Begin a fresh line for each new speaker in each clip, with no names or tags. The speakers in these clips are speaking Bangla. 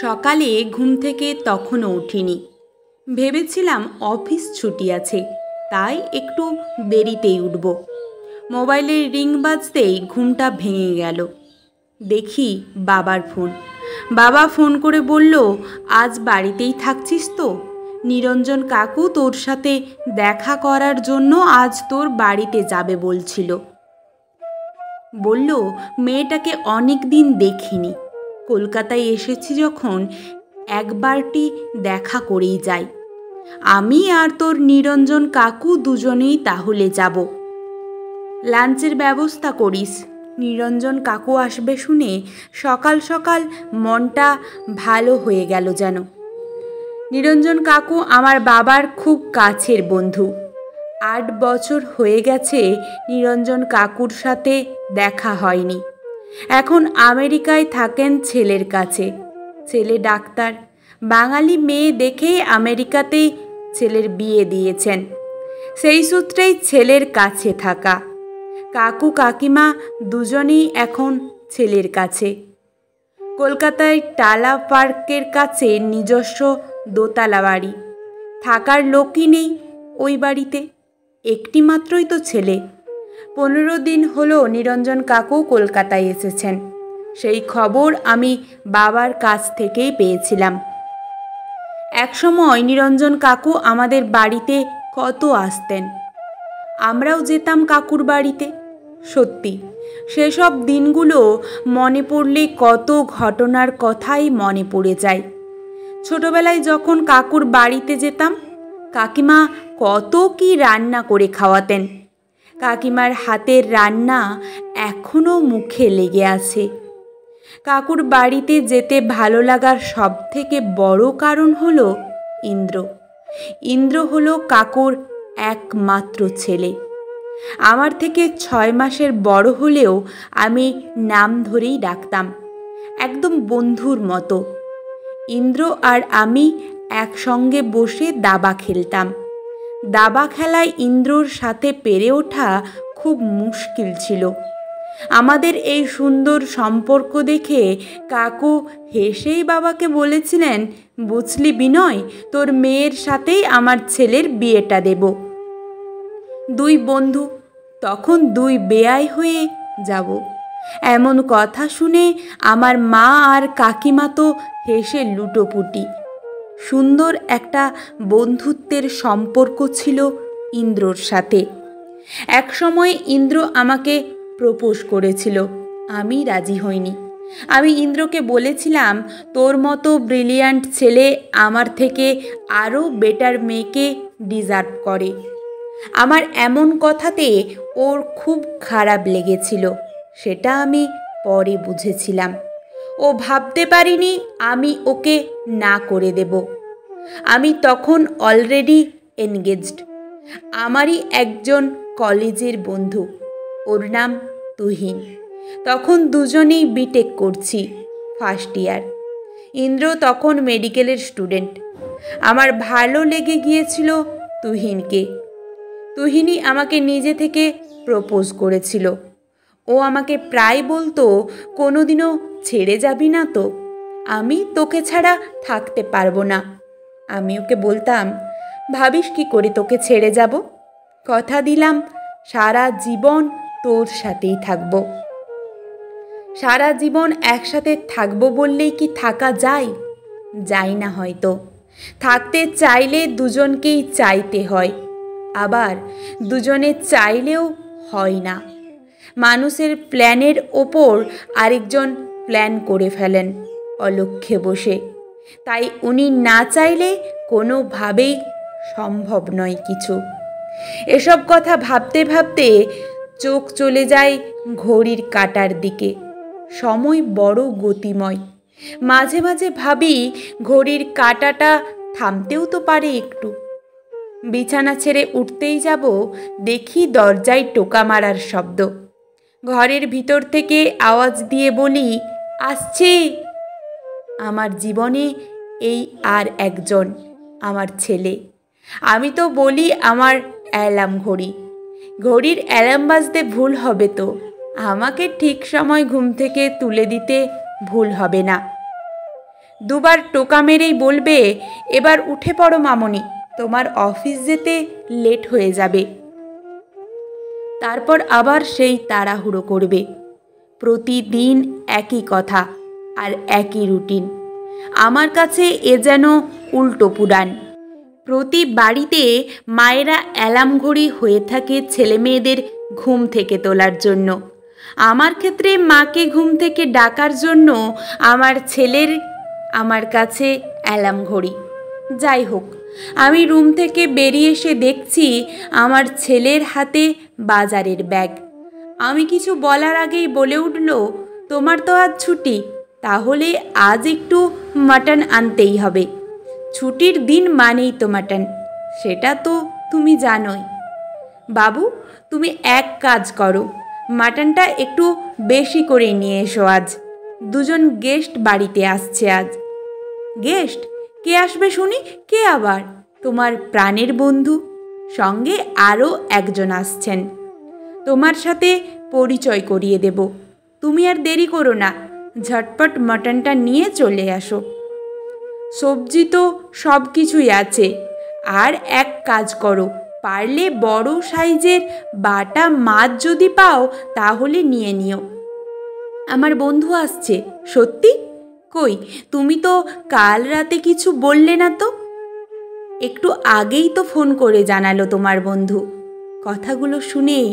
সকালে ঘুম থেকে তখনও উঠিনি। ভেবেছিলাম অফিস ছুটি আছে, তাই একটু দেরিতেই উঠব। মোবাইলের রিং বাজতেই ঘুমটা ভেঙে গেল। দেখি বাবার ফোন। বাবা ফোন করে বলল, আজ বাড়িতেই থাকছিস তো? নিরঞ্জন কাকু তোর সাথে দেখা করার জন্য আজ তোর বাড়িতে যাবে বলছিল। বলল মেয়েটাকে অনেক দিন দেখিনি, কলকাতায় এসেছি যখন একবারটি দেখা করেই যাই। আমি আর তোর নিরঞ্জন কাকু দুজনেই তাহলে যাব। লাঞ্চের ব্যবস্থা করিস। নিরঞ্জন কাকু আসবে শুনে সকাল সকাল মনটা ভালো হয়ে গেল যেন। নিরঞ্জন কাকু আমার বাবার খুব কাছের বন্ধু। 8 বছর হয়ে গেছে নিরঞ্জন কাকুর সাথে দেখা হয়নি। এখন আমেরিকায় থাকেন ছেলের কাছে। ছেলে ডাক্তার। বাঙালি মেয়ে দেখেই আমেরিকাতেই ছেলের বিয়ে দিয়েছেন। সেই সূত্রেই ছেলের কাছে থাকা। কাকু কাকিমা দুজনেই এখন ছেলের কাছে। কলকাতায় টালা পার্কের কাছে নিজস্ব দোতলা বাড়ি। থাকার লোকই নেই ওই বাড়িতে, একটি মাত্রই তো ছেলে। 15 দিন হলো নিরঞ্জন কাকু কলকাতায় এসেছেন। সেই খবর আমি বাবার কাছ থেকেই পেয়েছিলাম। একসময় নিরঞ্জন কাকু আমাদের বাড়িতে কত আসতেন। আমরাও যেতাম কাকুর বাড়িতে। সত্যি সেসব দিনগুলো মনে পড়লে কত ঘটনার কথাই মনে পড়ে যায়। ছোটবেলায় যখন কাকুর বাড়িতে যেতাম, কাকিমা কত কি রান্না করে খাওয়াতেন। কাকিমার হাতের রান্না এখনও মুখে লেগে আছে। কাকুর বাড়িতে যেতে ভালো লাগার সবথেকে বড় কারণ হলো ইন্দ্র। ইন্দ্র হলো কাকুর একমাত্র ছেলে। আমার থেকে 6 মাসের বড় হলেও আমি নাম ধরেই ডাকতাম, একদম বন্ধুর মতো। ইন্দ্র আর আমি একসঙ্গে বসে দাবা খেলতাম। দাবা খেলায় ইন্দ্রর সাথে পেরে ওঠা খুব মুশকিল ছিল। আমাদের এই সুন্দর সম্পর্ক দেখে কাকু হেসেই বাবাকে বলেছিলেন, বুঝলি বিনয়, তোর মেয়ের সাথেই আমার ছেলের বিয়েটা দেব। 2 বন্ধু তখন 2 বেয়াই হয়ে যাব। এমন কথা শুনে আমার মা আর কাকিমা তো হেসে লুটোপুটি। সুন্দর একটা বন্ধুত্বের সম্পর্ক ছিল ইন্দ্রর সাথে। এক সময় ইন্দ্র আমাকে প্রপোজ করেছিল, আমি রাজি হইনি। আমি ইন্দ্রকে বলেছিলাম, তোর মতো ব্রিলিয়ান্ট ছেলে আমার থেকে আরও বেটার মেয়েকে ডিজার্ভ করে। আমার এমন কথাতে ওর খুব খারাপ লেগেছিল, সেটা আমি পরে বুঝেছিলাম। ও ভাবতে পারিনি আমি ওকে না করে দেব। আমি তখন অলরেডি এনগেজড। আমারই একজন কলেজের বন্ধু, ওর নাম তুহিন। তখন দুজনেই বিটেক করছি, ফার্স্ট ইয়ার। ইন্দ্র তখন মেডিকেলের স্টুডেন্ট। আমার ভালো লেগে গিয়েছিল তুহিনকে। তুহিনই আমাকে নিজে থেকে প্রপোজ করেছিল। ও আমাকে প্রায় বলতো, কোনোদিনও ছেড়ে যাবি না তো? আমি তোকে ছাড়া থাকতে পারবো না। আমি ওকে বলতাম, ভাবিস কি করে তোকে ছেড়ে যাব? কথা দিলাম সারা জীবন তোর সাথেই থাকবো। সারা জীবন একসাথে থাকবো বললেই কি থাকা যায়? যায় না হয়তো। থাকতে চাইলে দুজনকেই চাইতে হয়, আবার দুজনে চাইলেও হয় না। মানুষের প্ল্যানের ওপর আরেকজন প্ল্যান করে ফেলেন অলক্ষ্যে বসে। তাই উনি না চাইলে কোনোভাবেই সম্ভব নয় কিছু। এসব কথা ভাবতে ভাবতে চোখ চলে যায় ঘড়ির কাঁটার দিকে। সময় বড় গতিময়। মাঝে মাঝে ভাবি, ঘড়ির কাঁটাটা থামতেও তো পারে একটু। বিছানা ছেড়ে উঠতেই যাব, দেখি দরজায় টোকা মারার শব্দ। ঘরের ভিতর থেকে আওয়াজ দিয়ে বলি, আসছি। আমার জীবনে এই আর একজন, আমার ছেলে। আমি তো বলি আমার অ্যালার্ম ঘড়ি। ঘড়ির অ্যালার্ম বাজতে ভুল হবে তো? আমাকে ঠিক সময় ঘুম থেকে তুলে দিতে ভুল হবে না। দুবার টোকা মেরেই বলবে, এবার উঠে পড়ো মামনি, তোমার অফিস যেতে লেট হয়ে যাবে। তারপর আবার সেই তাড়াহুড়ো করবে। প্রতিদিন একই কথা আর একই রুটিন। আমার কাছে এ যেন উল্টো পুরাণ। প্রতি বাড়িতে মায়েরা অ্যালার্ম ঘড়ি হয়ে থাকে ছেলে মেয়েদের ঘুম থেকে তোলার জন্য। আমার ক্ষেত্রে মাকে ঘুম থেকে ডাকার জন্য আমার ছেলের আমার কাছে অ্যালার্ম ঘড়ি। যাই হোক, আমি রুম থেকে বেরিয়ে এসে দেখছি আমার ছেলের হাতে বাজারের ব্যাগ। আমি কিছু বলার আগেই বলে উঠল, তোমার তো আজ ছুটি, তাহলে আজ একটু মাটন আনতেই হবে। ছুটির দিন মানেই তো মাটন, সেটা তো তুমি জানোই। বাবু, তুমি এক কাজ করো, মাটনটা একটু বেশি করে নিয়ে এসো আজ। দুজন গেস্ট বাড়িতে আসছে আজ। গেস্ট? কে আসবে শুনি? কে আবার? তোমার প্রাণের বন্ধু, সঙ্গে আরও একজন আসছেন। তোমার সাথে পরিচয় করিয়ে দেব। তুমি আর দেরি করো না, ঝটপট মাটনটা নিয়ে চলে আসো। সবজি তো সব কিছুই আছে। আর এক কাজ করো, পারলে বড় সাইজের বাটা মাছ যদি পাও তাহলে নিয়ে নিও। আমার বন্ধু আসছে। সত্যি? কই, তুমি তো কাল রাতে কিছু বললে না তো? একটু আগেই তো ফোন করে জানালো তোমার বন্ধু। কথাগুলো শুনেই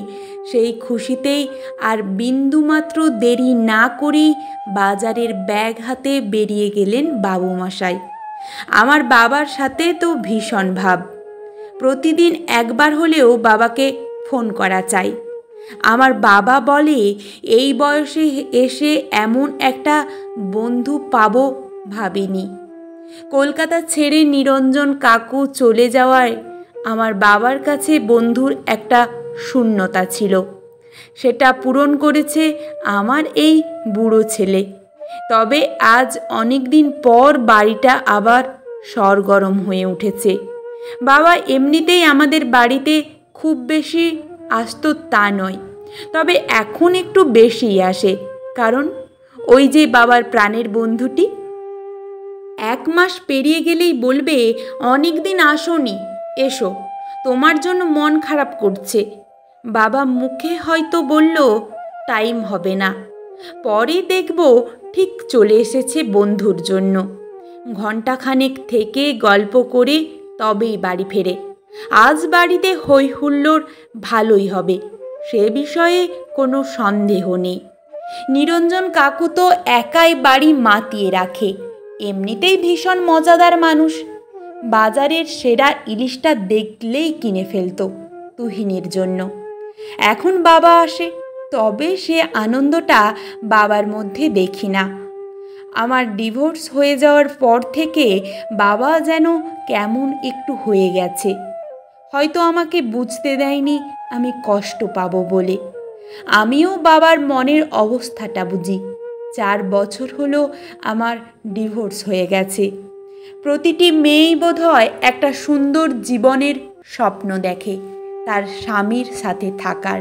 সেই খুশিতেই আর বিন্দুমাত্র দেরি না করেই বাজারের ব্যাগ হাতে বেরিয়ে গেলেন বাবুমশাই। আমার বাবার সাথে তো ভীষণ ভাব। প্রতিদিন একবার হলেও বাবাকে ফোন করা চাই। আমার বাবা বলে, এই বয়সে এসে এমন একটা বন্ধু পাবো ভাবিনি। কলকাতা ছেড়ে নিরঞ্জন কাকু চলে যাওয়ায় আমার বাবার কাছে বন্ধুর একটা শূন্যতা ছিল। সেটা পূরণ করেছে আমার এই বুড়ো ছেলে। তবে আজ অনেক দিন পর বাড়িটা আবার সরগরম হয়ে উঠেছে। বাবা এমনিতেই আমাদের বাড়িতে খুব বেশি আসতো তা নয়, তবে এখন একটু বেশিই আসে। কারণ ওই যে বাবার প্রাণের বন্ধুটি। 1 মাস পেরিয়ে গেলেই বলবে, অনেক দিন আসোনি, এসো, তোমার জন্য মন খারাপ করছে। বাবা মুখে হয়তো বলল, টাইম হবে না। পরে দেখব ঠিক চলে এসেছে বন্ধুর জন্য। ঘণ্টাখানেক থেকে গল্প করে তবেই বাড়ি ফেরে। আজ বাড়িতে হই হুল্লোড় ভালোই হবে, সে বিষয়ে কোনো সন্দেহ নেই। নিরঞ্জন কাকু তো একাই বাড়ি মাতিয়ে রাখে। এমনিতেই ভীষণ মজাদার মানুষ। বাজারের সেরা ইলিশটা দেখলেই কিনে ফেলতো তুহিনের জন্য। এখন বাবা আসে, তবে সে আনন্দটা বাবার মধ্যে দেখি না। আমার ডিভোর্স হয়ে যাওয়ার পর থেকে বাবা যেন কেমন একটু হয়ে গেছে। হয়তো আমাকে বুঝতে দেয়নি আমি কষ্ট পাবো বলে। আমিও বাবার মনের অবস্থাটা বুঝি। 4 বছর হলো আমার ডিভোর্স হয়ে গেছে। প্রতিটি মেয়েই বোধহয় একটা সুন্দর জীবনের স্বপ্ন দেখে তার স্বামীর সাথে থাকার।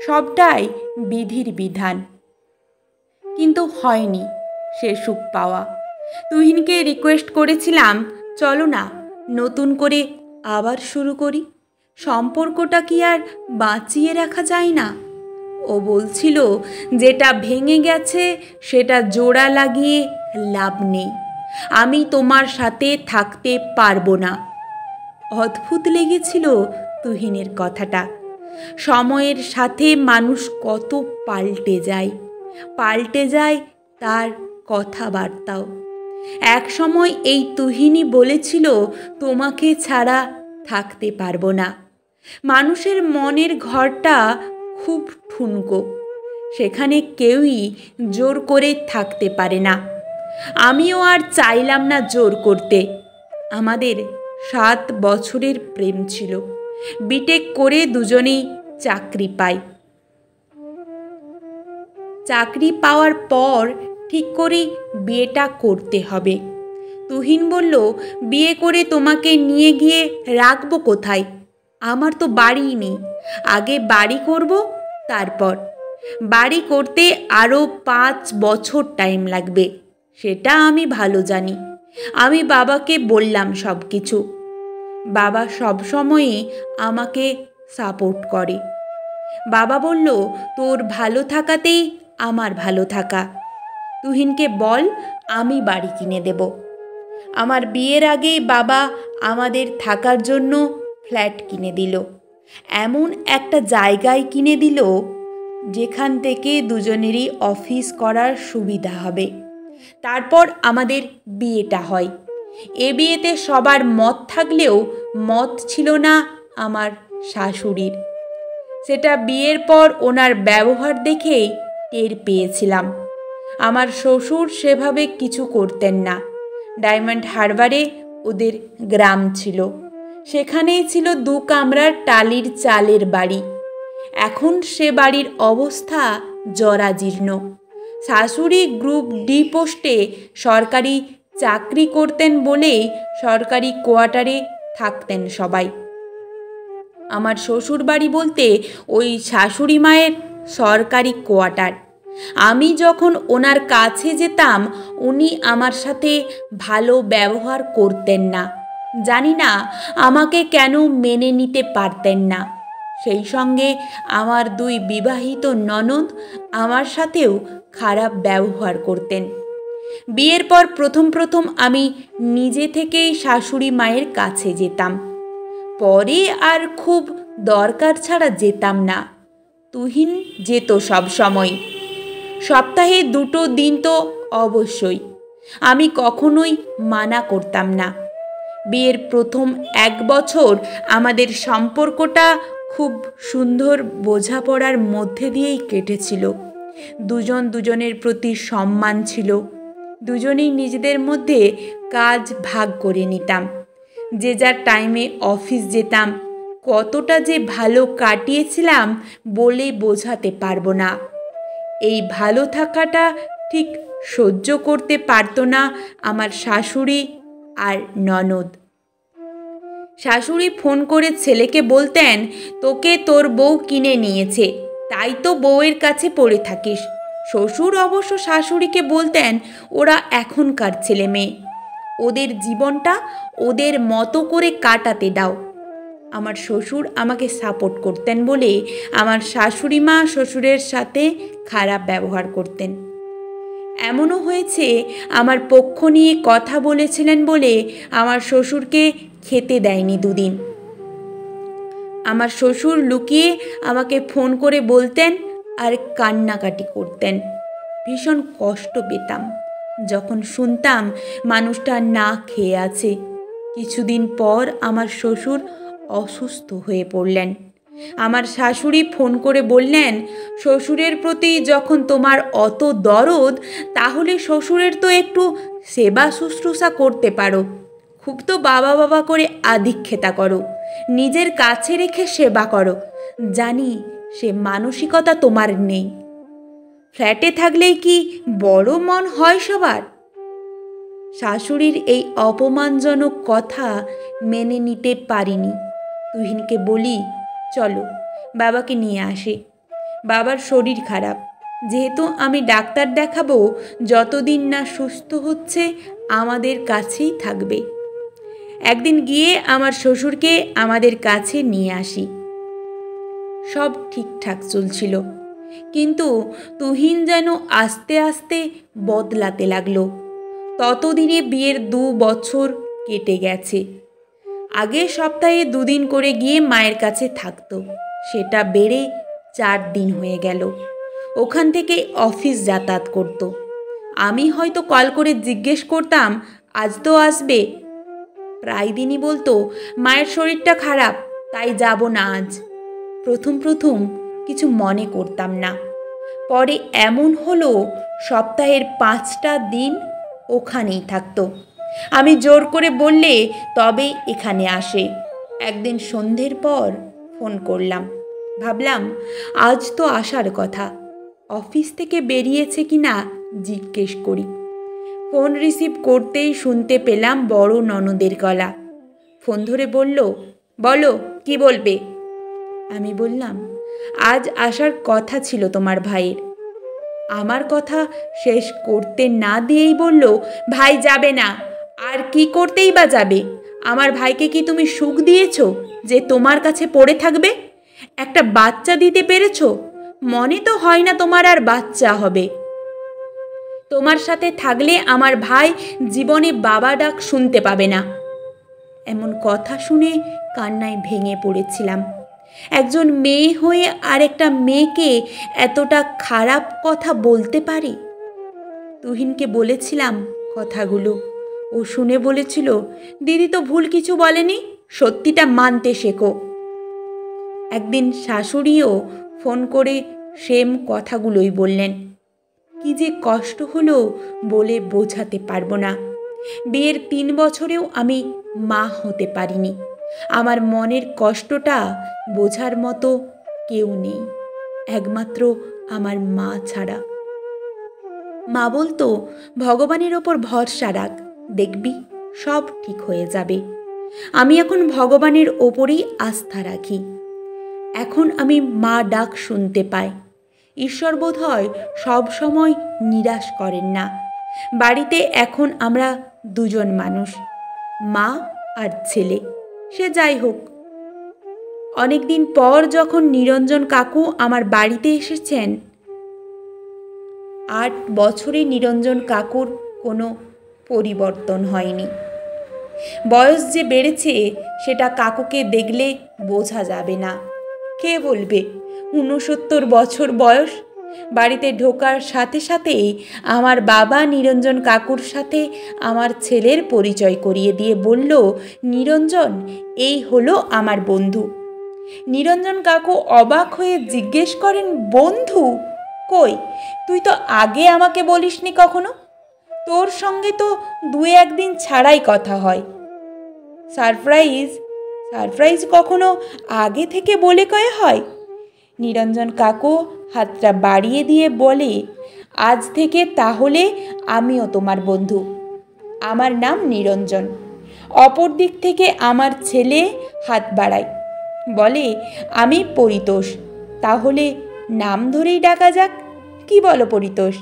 সবটাই বিধির বিধান, কিন্তু হয়নি সে সুখ পাওয়া। তুহিনকে রিকোয়েস্ট করেছিলাম, চলো না নতুন করে আবার শুরু করি, সম্পর্কটা কি আর বাঁচিয়ে রাখা যায় না? ও বলছিল, যেটা ভেঙে গেছে সেটা জোড়া লাগিয়ে লাভ নেই, আমি তোমার সাথে থাকতে পারবো না। অদ্ভুত লেগেছিল তুহিনের কথাটা। সময়ের সাথে মানুষ কত পাল্টে যায় তার কথাবার্তাও। এক সময় এই তুহিনই বলেছিল, তোমাকে ছাড়া থাকতে পারবো না। মানুষের মনের ঘরটা খুব ঠুনকো, সেখানে কেউই জোর করে থাকতে পারে না। আমিও আর চাইলাম না জোর করতে। আমাদের 7 বছরের প্রেম ছিল। বিটেক করে দুজনেই চাকরি পাই। চাকরি পাওয়ার পর ঠিক করি বিয়েটা করতে হবে। তুহিন বলল, বিয়ে করে তোমাকে নিয়ে গিয়ে রাখবো কোথায়? আমার তো বাড়িই নেই। আগে বাড়ি করব, তারপর। বাড়ি করতে আরও 5 বছর টাইম লাগবে। সেটা আমি ভালো জানি। আমি বাবাকে বললাম সব কিছু। বাবা সবসময়ই আমাকে সাপোর্ট করে। বাবা বলল, তোর ভালো থাকাতেই আমার ভালো থাকা। তুহিনকে বল আমি বাড়ি কিনে দেব। আমার বিয়ের আগেই বাবা আমাদের থাকার জন্য ফ্ল্যাট কিনে দিল। এমন একটা জায়গায় কিনে দিল যেখান থেকে দুজনেরই অফিস করার সুবিধা হবে। তারপর আমাদের বিয়েটা হয়। এ বিয়েতে সবার মত থাকলেও মত ছিল না আমার শাশুড়ির। সেটা বিয়ের পর ওনার ব্যবহার দেখেই টের পেয়েছিলাম। আমার শ্বশুর সেভাবে কিছু করতেন না। ডায়মন্ড হারবারে ওদের গ্রাম ছিল। সেখানেই ছিল 2 কামরার টালির চালের বাড়ি। এখন সে বাড়ির অবস্থা জরাজীর্ণ। শাশুড়ি গ্রুপ ডি পোস্টে সরকারি চাকরি করতেন বলেই সরকারি কোয়ার্টারে থাকতেন সবাই। আমার শ্বশুর বাড়ি বলতে ওই শাশুড়ি মায়ের সরকারি কোয়ার্টার। আমি যখন ওনার কাছে যেতাম উনি আমার সাথে ভালো ব্যবহার করতেন না। জানি না আমাকে কেন মেনে নিতে পারতেন না। সেই সঙ্গে আমার 2 বিবাহিত ননদ আমার সাথেও খারাপ ব্যবহার করতেন। বিয়ের পর প্রথম আমি নিজে থেকেই শাশুড়ি মায়ের কাছে যেতাম। পরে আর খুব দরকার ছাড়া যেতাম না। তুহিন যেত সব সময়। সপ্তাহে 2 দিন তো অবশ্যই। আমি কখনোই মানা করতাম না। বিয়ের প্রথম 1 বছর আমাদের সম্পর্কটা খুব সুন্দর বোঝাপড়ার মধ্যে দিয়েই কেটেছিল। দুজন দুজনের প্রতি সম্মান ছিল। দুজনেই নিজেদের মধ্যে কাজ ভাগ করে নিতাম। যে যার টাইমে অফিস যেতাম। কতটা যে ভালো কাটিয়েছিলাম বলে বোঝাতে পারবো না। এই ভালো থাকাটা ঠিক সহ্য করতে পারতো না আমার শাশুড়ি আর ননদ। শাশুড়ি ফোন করে ছেলেকে বলতেন, তোকে তোর বউ কিনে নিয়েছে, তাই তো বউয়ের কাছে পড়ে থাকিস। শ্বশুর অবশ্য শাশুড়িকে বলতেন, ওরা এখনকার ছেলে মেয়ে, ওদের জীবনটা ওদের মতো করে কাটাতে দাও। আমার শ্বশুর আমাকে সাপোর্ট করতেন বলে আমার শাশুড়ি মা শ্বশুরের সাথে খারাপ ব্যবহার করতেন। এমনও হয়েছে আমার পক্ষ নিয়ে কথা বলেছিলেন বলে আমার শ্বশুরকে খেতে দেয়নি 2 দিন। আমার শ্বশুর লুকিয়ে আমাকে ফোন করে বলতেন আর কান্নাকাটি করতেন। ভীষণ কষ্ট পেতাম যখন শুনতাম মানুষটা না খেয়ে আছে। কিছুদিন পর আমার শ্বশুর অসুস্থ হয়ে পড়লেন। আমার শাশুড়ি ফোন করে বললেন, শ্বশুরের প্রতি যখন তোমার অত দরদ, তাহলে শ্বশুরের তো একটু সেবা শুশ্রূষা করতে পারো। খুব তো বাবা বাবা করে আধিক্যতা করো, নিজের কাছে রেখে সেবা করো। জানি সে মানসিকতা তোমার নেই। ফ্ল্যাটে থাকলেই কি বড় মন হয় সবার? শাশুড়ির এই অপমানজনক কথা মেনে নিতে পারিনি। তুহিনকে বলি, চলো বাবাকে নিয়ে আসি। বাবার শরীর খারাপ, যেহেতু আমি ডাক্তার দেখাবো, যতদিন না সুস্থ হচ্ছে আমাদের কাছেই থাকবে। একদিন গিয়ে আমার শ্বশুরকে আমাদের কাছে নিয়ে আসি। সব ঠিকঠাক চলছিল, কিন্তু তুহিন যেন আস্তে আস্তে বদলাতে লাগলো। ততদিনে বিয়ের 2 বছর কেটে গেছে। আগে সপ্তাহে 2 দিন করে গিয়ে মায়ের কাছে থাকতো, সেটা বেড়ে 4 দিন হয়ে গেল। ওখান থেকে অফিস যাতায়াত করত। আমি হয়তো কল করে জিজ্ঞেস করতাম, আজ তো আসবে? প্রায় দিনই বলতো, মায়ের শরীরটা খারাপ, তাই যাব না আজ। প্রথম কিছু মনে করতাম না। পরে এমন হলো, সপ্তাহের 5টা দিন ওখানেই থাকতো। আমি জোর করে বললে তবেই এখানে আসে। একদিন সন্ধ্যের পর ফোন করলাম। ভাবলাম আজ তো আসার কথা, অফিস থেকে বেরিয়েছে কি না জিজ্ঞেস করি। ফোন রিসিভ করতেই শুনতে পেলাম বড় ননদের গলা। ফোন ধরে বলল, বলো কি বলবে? আমি বললাম, আজ আসার কথা ছিল তোমার ভাইয়ের। আমার কথা শেষ করতে না দিয়েই বলল, ভাই যাবে না। আর কি করতেই বা যাবে? আমার ভাইকে কি তুমি সুখ দিয়েছ যে তোমার কাছে পড়ে থাকবে? একটা বাচ্চা দিতে পেরেছ? মনে তো হয় না তোমার আর বাচ্চা হবে। তোমার সাথে থাকলে আমার ভাই জীবনে বাবা ডাক শুনতে পাবে না। এমন কথা শুনে কান্নায় ভেঙে পড়েছিলাম। একজন মেয়ে হয়ে আরেকটা মেয়েকে এতটা খারাপ কথা বলতে পারে? তুহিনকে বলেছিলাম কথাগুলো। ও শুনে বলেছিল, দিদি তো ভুল কিছু বলেনি, সত্যিটা মানতে শেখো। একদিন শাশুড়িও ফোন করে সেম কথাগুলোই বললেন। কি যে কষ্ট হলো বলে বোঝাতে পারবো না। বিয়ের 3 বছরেও আমি মা হতে পারিনি। আমার মনের কষ্টটা বোঝার মতো কেউ নেই, একমাত্র আমার মা ছাড়া। মা বলতো, ভগবানের ওপর ভরসা রাখ, দেখবি সব ঠিক হয়ে যাবে। আমি এখন ভগবানের ওপরেই আস্থা রাখি। এখন আমি মা ডাক শুনতে পাই। ঈশ্বর বোধহয় সব সময় নিরাশ করেন না। বাড়িতে এখন আমরা 2 জন মানুষ, মা আর ছেলে। সে যাই হোক, অনেকদিন পর যখন নিরঞ্জন কাকু আমার বাড়িতে এসেছেন, 8 বছরে নিরঞ্জন কাকুর কোনো পরিবর্তন হয়নি। বয়স যে বেড়েছে সেটা কাকুকে দেখলে বোঝা যাবে না। কে বলবে 69 বছর বয়স? বাড়িতে ঢোকার সাথে সাথেই আমার বাবা নিরঞ্জন কাকুর সাথে আমার ছেলের পরিচয় করিয়ে দিয়ে বলল, নিরঞ্জন এই হলো আমার বন্ধু। নিরঞ্জন কাকু অবাক হয়ে জিজ্ঞেস করেন, বন্ধু? কই, তুই তো আগে আমাকে বলিসনি কখনো। তোর সঙ্গে তো 2-1 দিন ছাড়াই কথা হয়। সারপ্রাইজ কখনো আগে থেকে বলে কয়ে হয়? নিরঞ্জন কাকু হাতটা বাড়িয়ে দিয়ে বলে, আজ থেকে তাহলে আমিও তোমার বন্ধু। আমার নাম নিরঞ্জন। অপর দিক থেকে আমার ছেলে হাত বাড়ায়, বলে, আমি পরিতোষ। তাহলে নাম ধরেই ডাকা যাক। কি বলো পরিতোষ?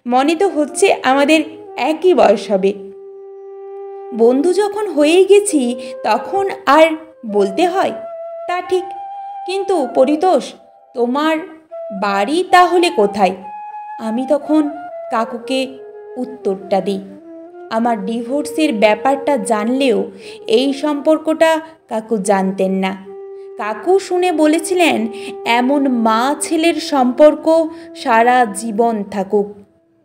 মনে তো হচ্ছে আমাদের একই বয়স হবে। বন্ধু যখন হয়েই গেছি তখন আর বলতে হয়? তা ঠিক, কিন্তু পরিতোষ তোমার বাড়ি তাহলে কোথায়? আমি তখন কাকুকে উত্তরটা দিই। আমার ডিভোর্সের ব্যাপারটা জানলেও এই সম্পর্কটা কাকু জানতেন না। কাকু শুনে বলেছিলেন, এমন মা ছেলের সম্পর্ক সারা জীবন থাকুক,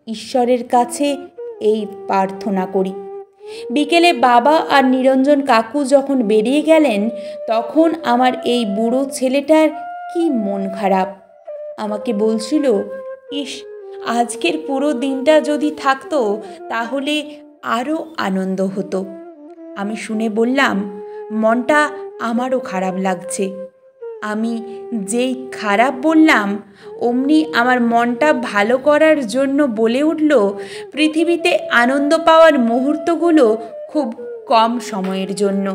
ঈশ্বরের কাছে এই প্রার্থনা করি। বিকেলে বাবা আর নিরঞ্জন কাকু যখন বেরিয়ে গেলেন, তখন আমার এই বুড়ো ছেলেটার কি মন খারাপ। আমাকে বলছিল, ইস, আজকের পুরো দিনটা যদি থাকতো তাহলে আরও আনন্দ হতো। আমি শুনে বললাম, মনটা আমারও খারাপ লাগছে। আমি যেই খারাপ বললাম, অমনি আমার মনটা ভালো করার জন্য বলে উঠল, পৃথিবীতে আনন্দ পাওয়ার মুহূর্তগুলো খুব কম সময়ের জন্য।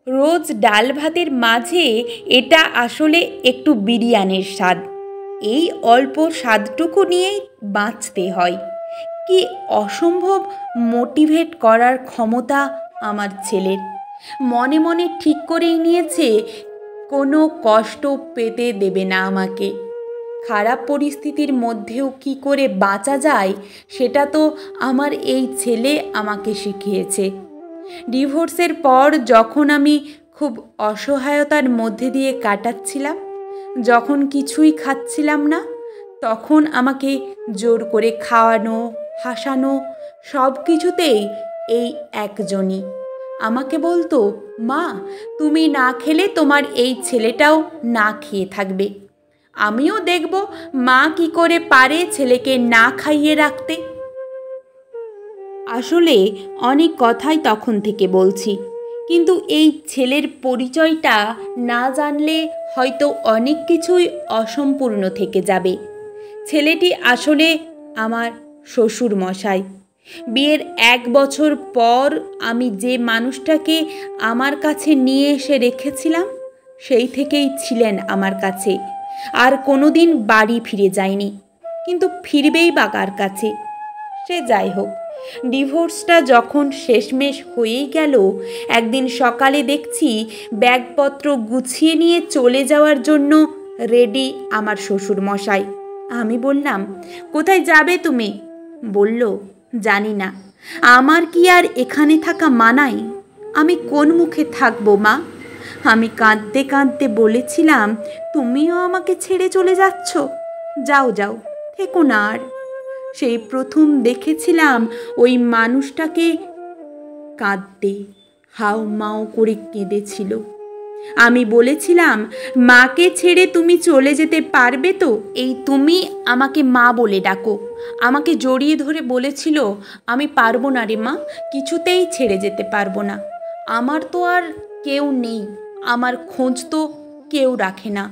রোজ ডাল ভাতের মাঝে এটা আসলে একটু বিরিয়ানির স্বাদ। এই অল্প স্বাদটুকু নিয়েই বাঁচতে হয়। কি অসম্ভব মোটিভেট করার ক্ষমতা আমার ছেলের। মনে মনে ঠিক করেই নিয়েছে কোনো কষ্ট পেতে দেবে না আমাকে। খারাপ পরিস্থিতির মধ্যেও কি করে বাঁচা যায় সেটা তো আমার এই ছেলে আমাকে শিখিয়েছে। ডিভোর্সের পর যখন আমি খুব অসহায়তার মধ্যে দিয়ে কাটাচ্ছিলাম, যখন কিছুই খাচ্ছিলাম না, তখন আমাকে জোর করে খাওয়ানো, হাসানো, সব কিছুতেই এই একজনই। আমাকে বলতো, মা তুমি না খেলে তোমার এই ছেলেটাও না খেয়ে থাকবে। আমিও দেখব মা কি করে পারে ছেলেকে না খাইয়ে রাখতে। আসলে অনেক কথাই তখন থেকে বলছি, কিন্তু এই ছেলের পরিচয়টা না জানলে হয়তো অনেক কিছুই অসম্পূর্ণ থেকে যাবে। ছেলেটি আসলে আমার শ্বশুর মশাই। বিয়ের 1 বছর পর আমি যে মানুষটাকে আমার কাছে নিয়ে এসে রেখেছিলাম, সেই থেকেই ছিলেন আমার কাছে। আর কোনোদিন বাড়ি ফিরে যায়নি, কিন্তু ফিরবেই বা কার কাছে? সে যাই হোক, ডিভোর্সটা যখন শেষমেশ হয়েই গেল, একদিন সকালে দেখছি ব্যাগপত্র গুছিয়ে নিয়ে চলে যাওয়ার জন্য রেডি আমার শ্বশুর মশাই। আমি বললাম, কোথায় যাবে তুমি? বলল, জানি না, আমার কি আর এখানে থাকা মানায়? আমি কোন মুখে থাকবো মা? আমি কাঁদতে কাঁদতে বলেছিলাম, তুমিও আমাকে ছেড়ে চলে যাচ্ছ? যাও যাও, থেকো না আর। সেই প্রথম দেখেছিলাম ওই মানুষটাকে কাঁদতে, হাউমাউ করে কেঁদেছিল। আমি বলেছিলাম, মাকে ছেড়ে তুমি চলে যেতে পারবে তো? এই তুমি আমাকে মা বলে ডাকো। আমাকে জড়িয়ে ধরে বলেছিল, আমি পারবো না রে মা, কিছুতেই ছেড়ে যেতে পারবো না। আমার তো আর কেউ নেই, আমার খোঁজ তো কেউ রাখে না।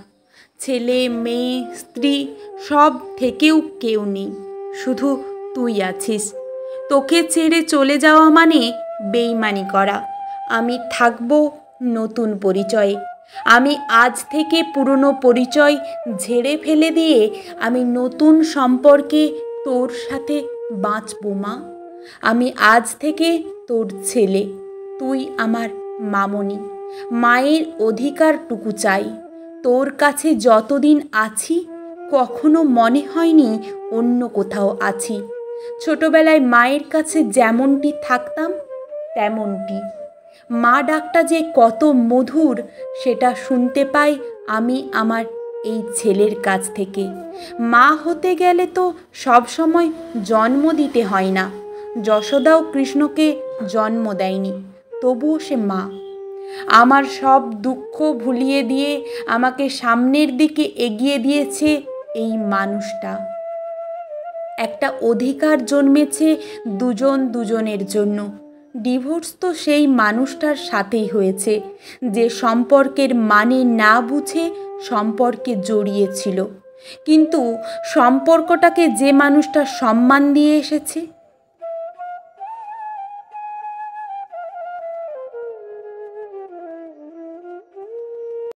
ছেলে মেয়ে স্ত্রী সব থেকেও কেউ নেই, শুধু তুই আছিস। তোকে ছেড়ে চলে যাওয়া মানে বেইমানি করা। আমি থাকবো নতুন পরিচয়ে। আমি আজ থেকে পুরনো পরিচয় ঝেড়ে ফেলে দিয়ে আমি নতুন সম্পর্কে তোর সাথে বাঁচবো মা। আমি আজ থেকে তোর ছেলে, তুই আমার মামনি। মায়ের অধিকারটুকু চাই। তোর কাছে যতদিন আছি কখনো মনে হয়নি অন্য কোথাও আছি। ছোটবেলায় মায়ের কাছে যেমনটি থাকতাম তেমনটি। মা ডাকটা যে কত মধুর সেটা শুনতে পাই আমি আমার এই ছেলের কাছ থেকে। মা হতে গেলে তো সব সময় জন্ম দিতে হয় না। যশোদাও কৃষ্ণকে জন্ম দেয়নি, তবুও সে মা। আমার সব দুঃখ ভুলিয়ে দিয়ে আমাকে সামনের দিকে এগিয়ে দিয়েছে এই মানুষটা। একটা অধিকার জন্মেছে দুজন দুজনের জন্য। ডিভোর্স তো সেই মানুষটার সাথেই হয়েছে যে সম্পর্কের মানে না বুঝে সম্পর্কে জড়িয়েছিল, কিন্তু সম্পর্কটাকে যে মানুষটা সম্মান দিয়ে এসেছে